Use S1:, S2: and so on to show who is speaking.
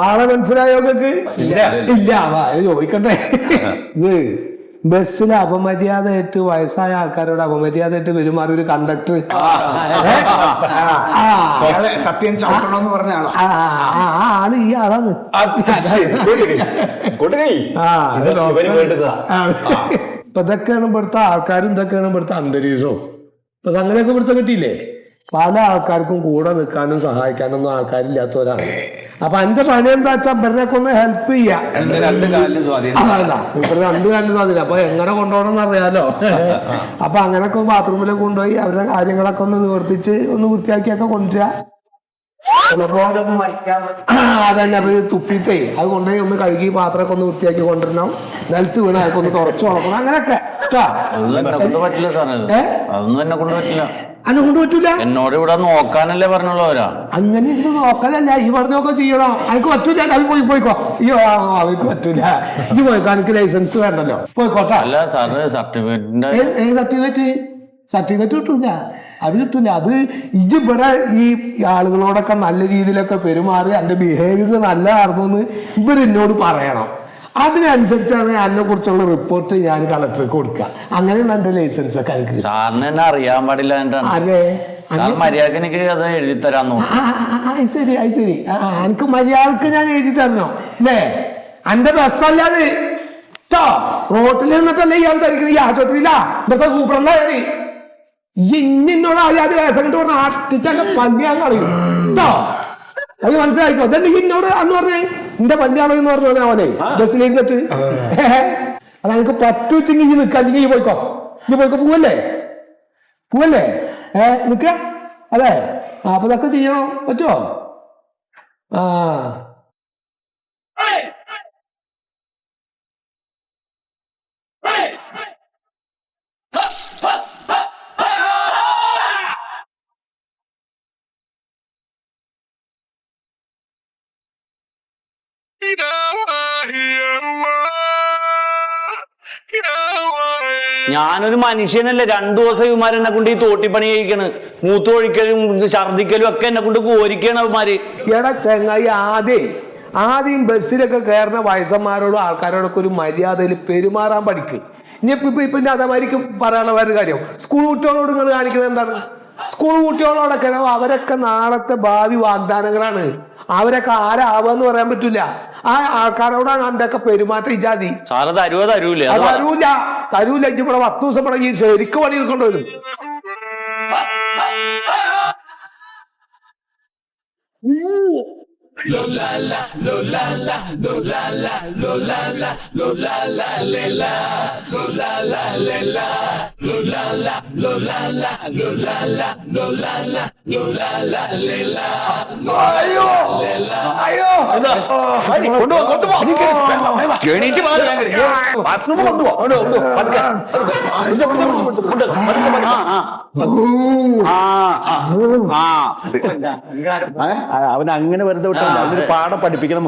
S1: ആളെ മനസ്സിലായോ നിങ്ങൾക്ക്? ഇല്ല ചോദിക്കട്ടെ. ഇത് ബസ്സിൽ അപമര്യാദയായിട്ട് വയസ്സായ ആൾക്കാരോട് അപമര്യാദയായിട്ട് പെരുമാറിയ ഒരു കണ്ടക്ടർ
S2: സത്യം ചവിട്ടണമെന്ന് പറഞ്ഞ
S1: ആള് ഈ ആളാണ്. ഇപ്പൊ ഇതൊക്കെയാണ് ഇവിടുത്തെ ആൾക്കാരും ഇതൊക്കെയാണ് ഇവിടുത്തെ അന്തരീക്ഷവും. ഇപ്പൊ അങ്ങനെയൊക്കെ ഇവിടുത്തെ കിട്ടിയില്ലേ? പല ആൾക്കാർക്കും കൂടെ നിൽക്കാനും സഹായിക്കാനൊന്നും ആൾക്കാരില്ലാത്തവരാണ്. അപ്പൊ എന്റെ പണി എന്താ വെച്ചാൽ ഇവരിനൊക്കെ ഒന്ന് ഹെൽപ്പ് ചെയ്യാം.
S3: ഇവര് രണ്ടു കാലിലും
S1: സ്വാധീനം. അപ്പൊ എങ്ങനെ കൊണ്ടുപോകണം എന്നറിയാലോ. അപ്പൊ അങ്ങനെയൊക്കെ ബാത്റൂമിലൊക്കെ കൊണ്ടുപോയി അവരുടെ കാര്യങ്ങളൊക്കെ ഒന്ന് നിവർത്തിച്ച് ഒന്ന് വൃത്തിയാക്കിയൊക്കെ കൊണ്ടുവരിക. അതന്നെ. അപ്പൊ തുപ്പിട്ടേ അത് കൊണ്ടുപോയി ഒന്ന് കഴുകി പാത്രമൊക്കെ ഒന്ന് വൃത്തിയാക്കി കൊണ്ടുവരണം. നിലത്ത് വീണ് അതൊക്കെ ഒന്ന് തുറച്ചു കൊടുക്കണം. അങ്ങനെയൊക്കെ
S3: പറ്റില്ല സാറേ, അതൊന്നും എന്നെ കൊണ്ട് പറ്റില്ല.
S1: അന്നെ കൊണ്ട് പറ്റൂല.
S3: എന്നോട് ഇവിടെ നോക്കാനല്ലേ പറഞ്ഞുള്ളവരാ.
S1: അങ്ങനെ ഇരുന്ന് നോക്കാനല്ല, ഈ പറഞ്ഞൊക്കെ ചെയ്യണം. എനിക്ക് പറ്റൂല. അത് പോയിക്കോ. അയ്യോ അവർക്ക് പറ്റൂല. ഈ പോയിക്കോ, എനിക്ക് ലൈസൻസ് വേണ്ടല്ലോ. പോയിക്കോട്ടെ.
S3: അല്ല സാറ് സർട്ടിഫിക്കറ്റിന്റെ
S1: സർട്ടിഫിക്കറ്റ് കിട്ടൂല. അത് കിട്ടൂല. അത് ഇവിടെ ഈ ആളുകളോടൊക്കെ നല്ല രീതിയിലൊക്കെ പെരുമാറി എന്റെ ബിഹേവിയർ നല്ലതാണെന്ന് ഇവരെന്നോട് പറയണം. അതിനനുസരിച്ചാണ് എന്നെ കുറിച്ചുള്ള റിപ്പോർട്ട് ഞാൻ കളക്ടർക്ക് കൊടുക്കുക. അങ്ങനെയാണ് എന്റെ ലൈസൻസ് ഒക്കെ. എനിക്ക്
S3: സാറിന് എന്നെ അറിയാൻ പാടില്ല. മര്യാദക്ക് എനിക്ക് അത് എഴുതി തരാൻ
S1: ശരി എനിക്ക് മര്യാദക്ക് ഞാൻ എഴുതി തരണോ അല്ലേ? എന്റെ ബസ്സല്ലാതെ റോട്ടിൽ നിന്നിട്ടല്ലേ ഇയാൾ ധരിക്കുന്നത്. ഈ ആശുപത്രിയിലാ ഇവിടുത്തെ സൂപ്രണ്ടാ ഇന്നോട് ആദ്യം വയസ്സങ്ങോട്ട് പറഞ്ഞ ആട്ടിച്ചെന്റെ പല്ലിയാൻ കളയും കേട്ടോ. അത് മനസ്സിലായിക്കോ. അതെന്താ ഇന്നോട് അന്ന് പറഞ്ഞേ എന്റെ പല്ലിയാളെന്ന് പറഞ്ഞു അവനെ ബസ്സിലിരുന്നിട്ട്. അത് എനിക്ക് പറ്റൂച്ചെങ്കിൽ ഈ നിൽക്കാം. നീ പോയിക്കോ പോവല്ലേ നിക്ക. അതെ അപ്പൊ ഇതൊക്കെ ചെയ്യണോ? പറ്റുമോ?
S3: ഞാനൊരു മനുഷ്യനല്ലേ? 2 ദിവസം ഇവന്മാർ എന്നെ കൊണ്ട് ഈ തോട്ടിപ്പണി കഴിക്കണ്. മൂത്തൊഴിക്കലും ഛർദിക്കലും ഒക്കെ എന്നെ കൊണ്ട് കോരിക്കാണ് അവന്മാര്.
S1: എടാ ചങ്ങായി, ആദ്യം ബസ്സിലൊക്കെ കയറുന്ന വയസ്സന്മാരോടും ആൾക്കാരോടൊക്കെ ഒരു മര്യാദയിൽ പെരുമാറാൻ പഠിക്കും. ഇപ്പൊ അതമാരിക്ക് പറയാനുള്ള വേറൊരു കാര്യം, സ്കൂൾ കുട്ടികളോട് നിങ്ങൾ കാണിക്കുന്നത് എന്താണ്? സ്കൂൾ കുട്ടികളോടൊക്കെ അവരൊക്കെ നാളത്തെ ഭാവി വാഗ്ദാനങ്ങളാണ്. അവരൊക്കെ ആരാവാന്ന് പറയാൻ പറ്റൂല. ആ ആൾക്കാരോടാണ് എൻ്റെ ഒക്കെ പെരുമാറ്റം. ഇജാതി തരൂല. ഇനി ഇവിടെ 10 ദിവസം ഇവിടെ ഈ ശരിക്ക് പണി കൊണ്ടുവരും.
S4: അവൻ അങ്ങനെ വെറുതെ വിട്ടാൽ പാഠം പഠിപ്പിക്കണം.